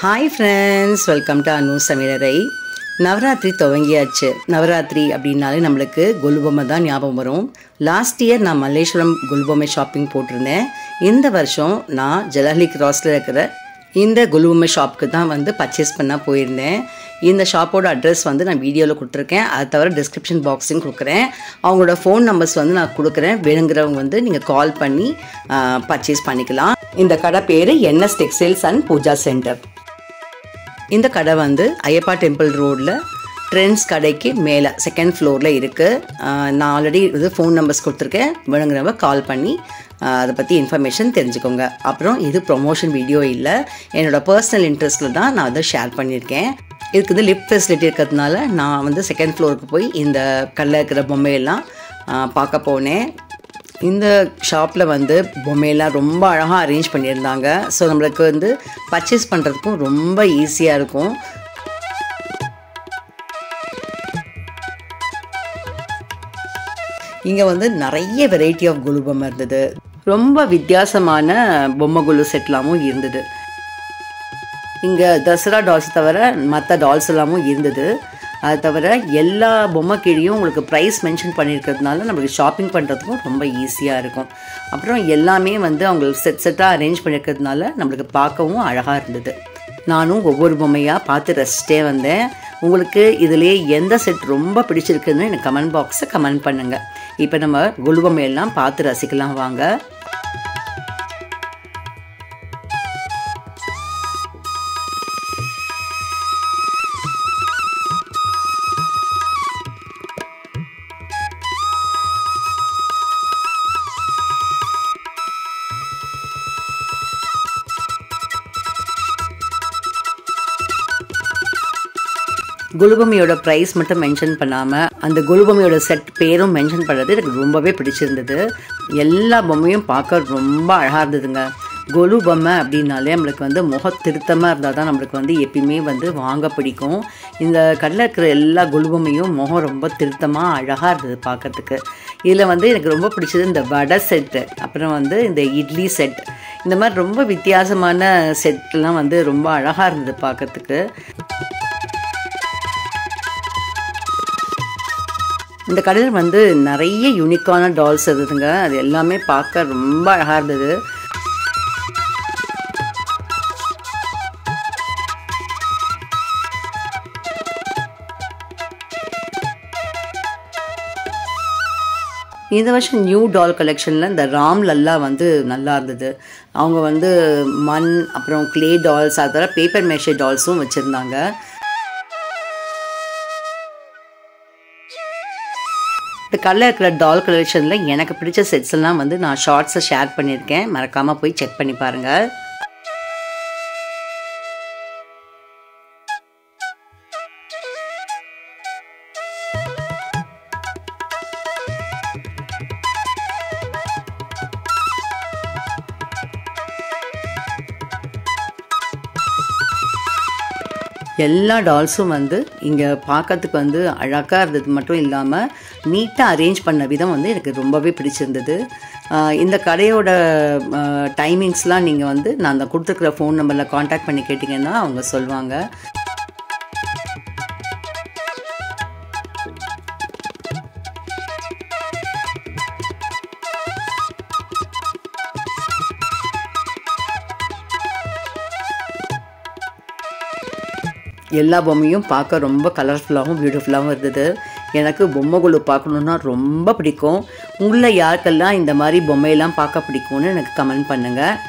Hi friends, welcome to Anu Samilarai. Navaratri துவங்கியாச்சு. Navaratri அப்படின்னாலே நம்மளுக்கு கொலுபொம்மை தான் ஞாபகம் வரும். லாஸ்ட் இயர் நான் மல்லேஸ்வரம் கொலுபொம்மை ஷாப்பிங் போட்டிருந்தேன். இந்த வருஷம் நான் ஜலஹலி கிராஸில் இருக்கிற இந்த கொலுபொம்மை ஷாப்புக்கு தான் வந்து பர்ச்சேஸ் பண்ண போயிருந்தேன். இந்த ஷாப்போட அட்ரஸ் வந்து நான் வீடியோவில் கொடுத்துருக்கேன். அது தவிர டிஸ்கிரிப்ஷன் பாக்ஸையும் கொடுக்குறேன். அவங்களோட ஃபோன் நம்பர்ஸ் வந்து நான் கொடுக்குறேன். வேணுங்கிறவங்க வந்து நீங்கள் கால் பண்ணி பர்ச்சேஸ் பண்ணிக்கலாம். இந்த கடை பேர் NS textiles and Pooja centre. இந்த கடை வந்து ஐயப்பா டெம்பிள் ரோடில் ட்ரெண்ட்ஸ் கடைக்கு மேலே செகண்ட் ஃப்ளோரில் இருக்குது. நான் ஆல்ரெடி இது ஃபோன் நம்பர்ஸ் கொடுத்துருக்கேன். வேணுங்கிறவங்க கால் பண்ணி அதை பற்றி இன்ஃபர்மேஷன் தெரிஞ்சுக்கோங்க. அப்புறம் இது ப்ரொமோஷன் வீடியோ இல்லை, என்னோடய பர்சனல் இன்ட்ரெஸ்ட்டில் தான் நான் அதை ஷேர் பண்ணியிருக்கேன். இதுக்கு வந்து லிஃப்ட் ஃபெசிலிட்டி இருக்கிறதுனால நான் வந்து செகண்ட் ஃப்ளோருக்கு போய் இந்த கல்லில் இருக்கிற பொம்மையெல்லாம் பார்க்க போனேன். இந்த ஷாப்பில் வந்து பொம்மையெல்லாம் ரொம்ப அழகாக அரேஞ்ச் பண்ணியிருந்தாங்க. ஸோ நம்மளுக்கு வந்து பர்ச்சேஸ் பண்ணுறதுக்கும் ரொம்ப ஈஸியாக இருக்கும். இங்கே வந்து நிறைய வெரைட்டி ஆஃப் கொலு பொம்மை இருந்தது. ரொம்ப வித்தியாசமான பொம்மை கொலு செட்லாமும் இருந்தது. இங்கே தசரா டால்ஸ் தவிர மற்ற டால்ஸ் எல்லாமும் இருந்தது. அது தவிர எல்லா பொம்மை கீழியும் உங்களுக்கு ப்ரைஸ் மென்ஷன் பண்ணியிருக்கிறதுனால நம்மளுக்கு ஷாப்பிங் பண்ணுறதுக்கும் ரொம்ப ஈஸியாக இருக்கும். அப்புறம் எல்லாமே வந்து அவங்களுக்கு செட்டாக அரேஞ்ச் பண்ணியிருக்கிறதுனால நம்மளுக்கு பார்க்கவும் அழகாக இருந்தது. நானும் ஒவ்வொரு பொம்மையாக பார்த்து ரசிச்சிட்டே வந்தேன். உங்களுக்கு இதிலே எந்த செட் ரொம்ப பிடிச்சிருக்குன்னு எனக்கு கமெண்ட் பாக்ஸை கமெண்ட் பண்ணுங்கள். இப்போ நம்ம கொலு பொம்மையெல்லாம் பார்த்து ரசிக்கலாம் வாங்க. கொலுபொம்மையோட ப்ரைஸ் மட்டும் மென்ஷன் பண்ணாமல் அந்த கொலுபொம்மையோட செட் பேரும் மென்ஷன் பண்ணுறது எனக்கு ரொம்பவே பிடிச்சிருந்தது. எல்லா பொம்மையும் பார்க்க ரொம்ப அழகாக இருந்ததுங்க. கொலு பொம்மை அப்படின்னாலே நம்மளுக்கு வந்து திருத்தமாக இருந்தால் தான் நம்மளுக்கு வந்து எப்பயுமே வந்து வாங்க பிடிக்கும். இந்த கடையில் இருக்கிற எல்லா கொலு பொம்மையும் முகம் ரொம்ப திருத்தமாக அழகாக இருந்தது பார்க்கறதுக்கு. இதில் வந்து எனக்கு ரொம்ப பிடிச்சது இந்த வடை செட்டு, அப்புறம் வந்து இந்த இட்லி செட், இந்த மாதிரி ரொம்ப வித்தியாசமான செட்லாம் வந்து ரொம்ப அழகாக இருந்தது பார்க்கறதுக்கு. இந்த கடையில் வந்து நிறைய யூனிக்கான டால்ஸ் இருந்ததுங்க. அது எல்லாமே பார்க்க ரொம்ப அழகாக இருந்தது. இந்த வருஷம் நியூ டால் கலெக்ஷனில் இந்த ராம் லல்லா வந்து நல்லா இருந்தது. அவங்க வந்து மண், அப்புறம் கிளே டால்ஸ், அது தவிர பேப்பர் மேஷே டால்ஸும் வச்சுருந்தாங்க. இந்த கல்லில் இருக்கிற டால் கலெக்ஷனில் எனக்கு பிடிச்ச செட்ஸ் எல்லாம் வந்து நான் ஷார்ட்ஸை ஷேர் பண்ணியிருக்கேன். மறக்காமல் போய் செக் பண்ணி பாருங்கள். எல்லா டால்ஸும் வந்து இங்கே பார்க்கறதுக்கு வந்து அழகாக இருந்தது மட்டும் இல்லாமல் நீட்டாக அரேஞ்ச் பண்ண விதம் வந்து எனக்கு ரொம்பவே பிடிச்சிருந்தது. இந்த கடையோட டைமிங்ஸ்லாம் நீங்கள் வந்து நான் அந்த கொடுத்துருக்குற ஃபோன் நம்பரில் காண்டாக்ட் பண்ணி கேட்டிங்கன்னா அவங்க சொல்லுவாங்க. எல்லா பொம்மையும் பார்க்க ரொம்ப கலர்ஃபுல்லாகவும் பியூட்டிஃபுல்லாகவும் இருந்தது. எனக்கு பொம்மை கொலு பார்க்கணுன்னா ரொம்ப பிடிக்கும். உங்களில் யாருக்கெல்லாம் இந்த மாதிரி பொம்மையெல்லாம் பார்க்க பிடிக்கும்னு எனக்கு கமெண்ட் பண்ணுங்கள்.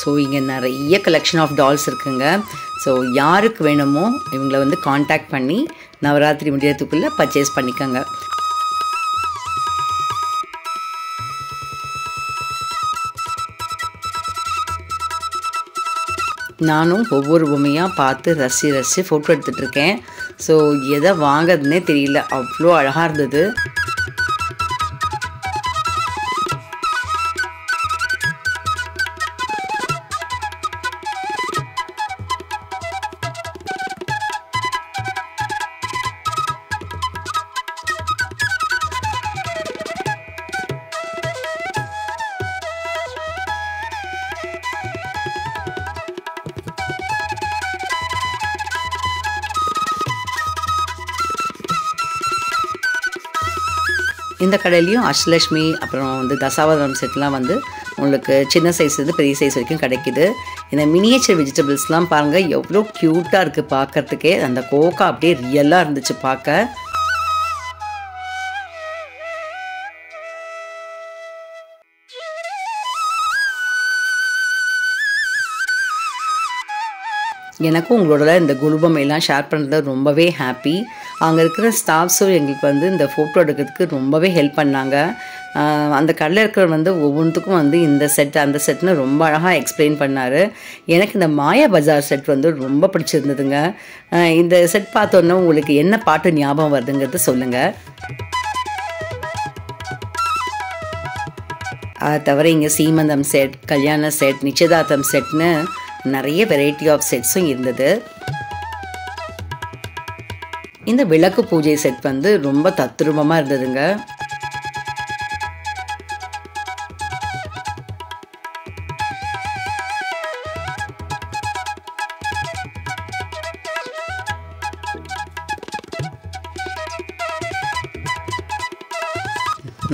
ஸோ இங்கே நிறைய கலெக்ஷன் ஆஃப் டால்ஸ் இருக்குங்க. ஸோ யாருக்கு வேணுமோ இவங்களை வந்து காண்டாக்ட் பண்ணி நவராத்திரி முடியறதுக்குள்ளே பர்ச்சேஸ் பண்ணிக்கோங்க. நானும் ஒவ்வொரு பொம்மையாக பார்த்து ரசித்து ஃபோட்டோ எடுத்துகிட்ருக்கேன். ஸோ எதை வாங்கிறதுனே தெரியல, அவ்வளோ அழகாக இருந்தது. இந்த கடையிலையும் அஷ்டலட்சுமி அப்புறம் வந்து தசாவதாரம் செட்லாம் வந்து உங்களுக்கு சின்ன சைஸ்லேருந்து பெரிய சைஸ் வரைக்கும் கிடைக்கிது. இந்த மினியேச்சர் வெஜிடபிள்ஸ்லாம் பாருங்கள் எவ்வளோ க்யூட்டாக இருக்குது பார்க்குறதுக்கே. அந்த கோக்கா அப்படியே ரியலாக இருந்துச்சு பார்க்க. எனக்கும் உங்களோட இந்த குலுபமையெல்லாம் ஷேர் பண்ணுறது ரொம்பவே ஹாப்பி. அங்கே இருக்கிற ஸ்டாஃப்ஸும் எங்களுக்கு வந்து இந்த ஃபோட்டோ எடுக்கிறதுக்கு ரொம்பவே ஹெல்ப் பண்ணாங்க. அந்த கடையில் இருக்கிறவர் வந்து ஒவ்வொன்றுத்துக்கும் வந்து இந்த செட் அந்த செட்னு ரொம்ப அழகாக எக்ஸ்பிளைன் பண்ணார். எனக்கு இந்த மாயா பஜார் செட் வந்து ரொம்ப பிடிச்சிருந்ததுங்க. இந்த செட் பார்த்தோன்னே உங்களுக்கு என்ன பாட்டு ஞாபகம் வருதுங்கிறது சொல்லுங்கள். அதை தவிர இங்கே சீமந்தம் செட், கல்யாண செட், நிச்சயதார்த்தம் செட்னு நிறைய வெரைட்டி ஆஃப் செட்ஸும் இருந்தது. இந்த விளக்கு பூஜை செட் வந்து ரொம்ப தத்ரூபமாக இருந்ததுங்க.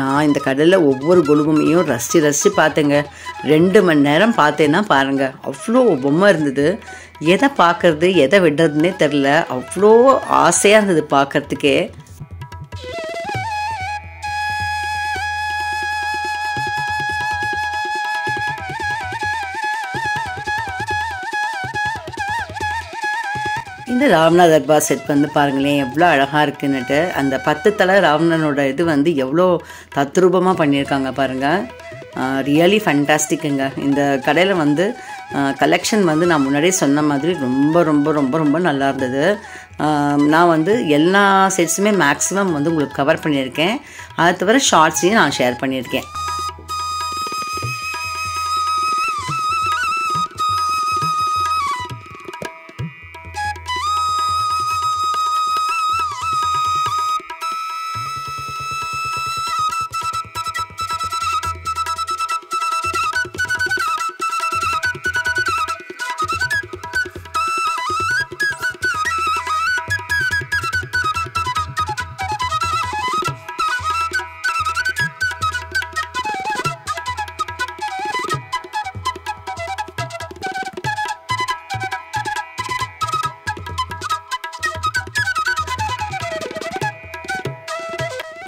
நான் இந்த கடையில் ஒவ்வொரு கொலுபமையும் ரசித்து பார்த்தேங்க. 2 மணி நேரம் பார்த்தேன்னா பாருங்கள், அவ்வளோ பொம்மை இருந்தது. எதை பார்க்குறது எதை விடுறதுன்னே தெரில, அவ்வளோ ஆசையாக இருந்தது பார்க்குறதுக்கே. இந்த ராவணா தர்பார் செட் வந்து பாருங்களேன் எவ்வளோ அழகாக இருக்குன்னுட்டு. அந்த 10 தலை ராவணனோட இது வந்து எவ்வளோ தத்ரூபமாக பண்ணியிருக்காங்க பாருங்கள். ரியலி ஃபண்டாஸ்டிக்குங்க. இந்த கடையில் வந்து கலெக்ஷன் வந்து நான் முன்னாடியே சொன்ன மாதிரி ரொம்ப ரொம்ப ரொம்ப ரொம்ப நல்லா இருந்தது. நான் வந்து எல்லா செட்ஸுமே மேக்ஸிமம் வந்து உங்களுக்கு கவர் பண்ணியிருக்கேன். அதை தவிர ஷார்ட்ஸையும் நான் ஷேர் பண்ணியிருக்கேன்.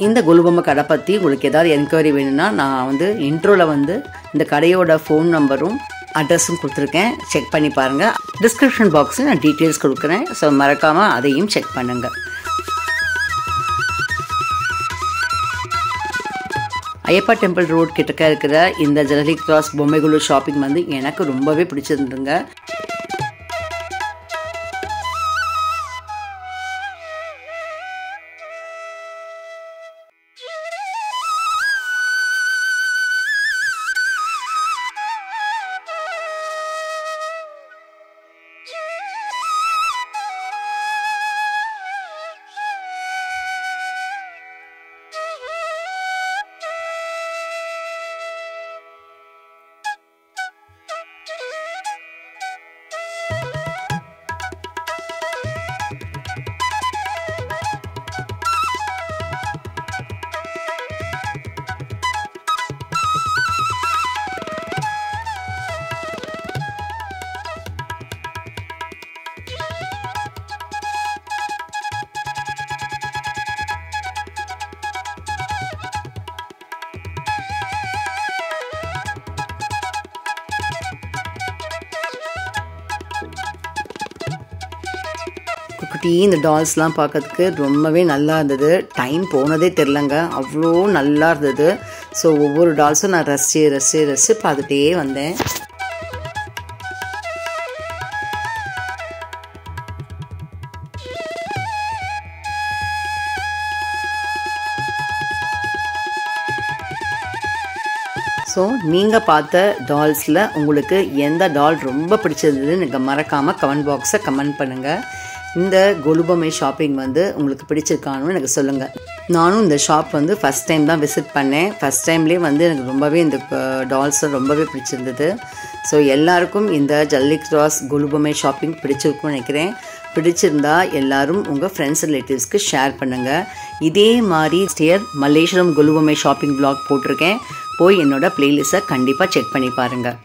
இந்த கொலுபொம்மை கடை பற்றி உங்களுக்கு ஏதாவது என்கொயரி வேணும்னா நான் வந்து இன்ட்ரோவில் வந்து இந்த கடையோட ஃபோன் நம்பரும் அட்ரஸும் கொடுத்துருக்கேன். செக் பண்ணி பாருங்கள். டிஸ்கிரிப்ஷன் பாக்ஸில் நான் டீட்டெயில்ஸ் கொடுக்குறேன். ஸோ மறக்காமல் அதையும் செக் பண்ணுங்கள். ஐயப்பா டெம்பிள் ரோட் கிட்டக்க இருக்கிற இந்த ஜலலி கிராஸ் பொம்மைகுழு ஷாப்பிங் வந்து எனக்கு ரொம்பவே பிடிச்சிருந்துங்க. குட்டி இந்த டால்ஸ்லாம் பார்க்கறதுக்கு ரொம்பவே நல்லா இருந்தது. டைம் போனதே தெரிலங்க, அவ்வளோ நல்லா இருந்தது. ஸோ ஒவ்வொரு டால்ஸும் நான் ரசித்து பார்த்துட்டே வந்தேன். ஸோ நீங்கள் பார்த்த டால்ஸில் உங்களுக்கு எந்த டால் ரொம்ப பிடிச்சிருந்ததுன்னு எனக்கு மறக்காமல் கமெண்ட் பாக்ஸை கமெண்ட் பண்ணுங்கள். இந்த கொலுபொம்மை ஷாப்பிங் வந்து உங்களுக்கு பிடிச்சிருக்கானு எனக்கு சொல்லுங்கள். நானும் இந்த ஷாப் வந்து ஃபஸ்ட் டைம் தான் விசிட் பண்ணேன். ஃபஸ்ட் டைம்லேயே வந்து எனக்கு ரொம்பவே இந்த டால்ஸை ரொம்பவே பிடிச்சிருந்தது. ஸோ எல்லாருக்கும் இந்த ஜல்லி கிராஸ் கொலுபொம்மை ஷாப்பிங் பிடிச்சிருக்கும்னு நினைக்கிறேன். பிடிச்சிருந்தா எல்லாரும் உங்கள் ஃப்ரெண்ட்ஸ் ரிலேட்டிவ்ஸ்க்கு ஷேர் பண்ணுங்கள். இதே மாதிரி மல்லேஸ்வரம் கொலுபொம்மை ஷாப்பிங் vlog போட்டிருக்கேன். போய் என்னோடய ப்ளேலிஸ்ட்டை கண்டிப்பாக செக் பண்ணி பாருங்கள்.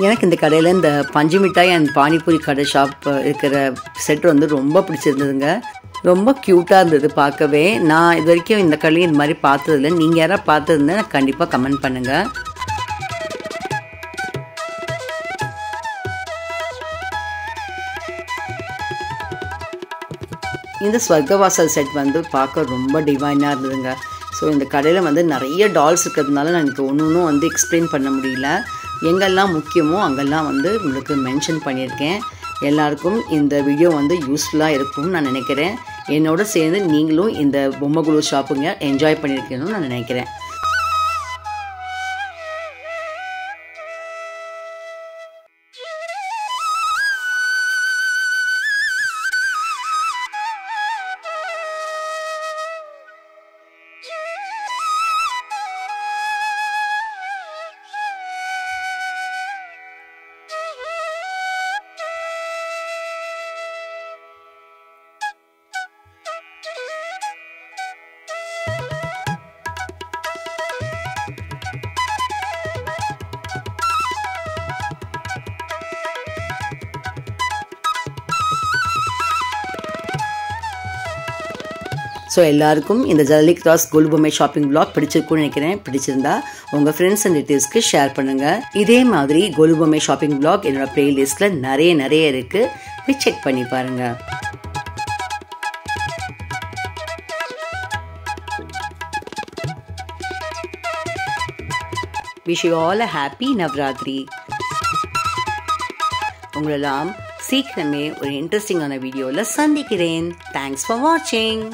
எனக்கு இந்த கடையில் இந்த பஞ்சு மிட்டாய் அண்ட் பானிபூரி கடை ஷாப் இருக்கிற செட் வந்து ரொம்ப பிடிச்சிருந்ததுங்க. ரொம்ப க்யூட்டாக இருந்தது பார்க்கவே. நான் இது வரைக்கும் இந்த கடையில் இந்த மாதிரி பார்த்ததில்ல. நீங்கள் யாராவது பார்த்துருந்தா எனக்கு கண்டிப்பாக கமெண்ட் பண்ணுங்கள். இந்த ஸ்வர்கவாசல் செட் வந்து பார்க்க ரொம்ப டிவைனாக இருந்ததுங்க. ஸோ இந்த கடையில் வந்து நிறைய டால்ஸ் இருக்கிறதுனால நான் எனக்கு ஒன்றும் வந்து எக்ஸ்பிளைன் பண்ண முடியல. எங்கெல்லாம் முக்கியமோ அங்கெல்லாம் வந்து உங்களுக்கு மென்ஷன் பண்ணியிருக்கேன். எல்லாருக்கும் இந்த வீடியோ வந்து யூஸ்ஃபுல்லாக இருக்கும்னு நான் நினைக்கிறேன். என்னோட சேர்ந்து நீங்களும் இந்த பொம்மை குழு ஷாப்புங்க என்ஜாய் பண்ணியிருக்கணும்னு நான் நினைக்கிறேன். ஸோ எல்லாருக்கும் இந்த ஜல்லி கிராஸ் கொலுபொம்மை ஷாப்பிங் vlog பிடிச்சிருக்குன்னு நினைக்கிறேன். பிடிச்சிருந்தா உங்கள் ஃப்ரெண்ட்ஸ் அண்ட் ரிலேட்டிவ்ஸ்க்கு ஷேர் பண்ணுங்கள். இதே மாதிரி கொலுபொம்மை ஷாப்பிங் vlog என்னோட பிளேலிஸ்ட்டில் நிறைய இருக்குது. போய் செக் பண்ணி பாருங்கள். Wish you all a happy Navratri. உங்களெல்லாம் சீக்கிரமே ஒரு இன்ட்ரெஸ்டிங்கான வீடியோவில் சந்திக்கிறேன். தேங்க்ஸ் ஃபார் வாட்சிங்.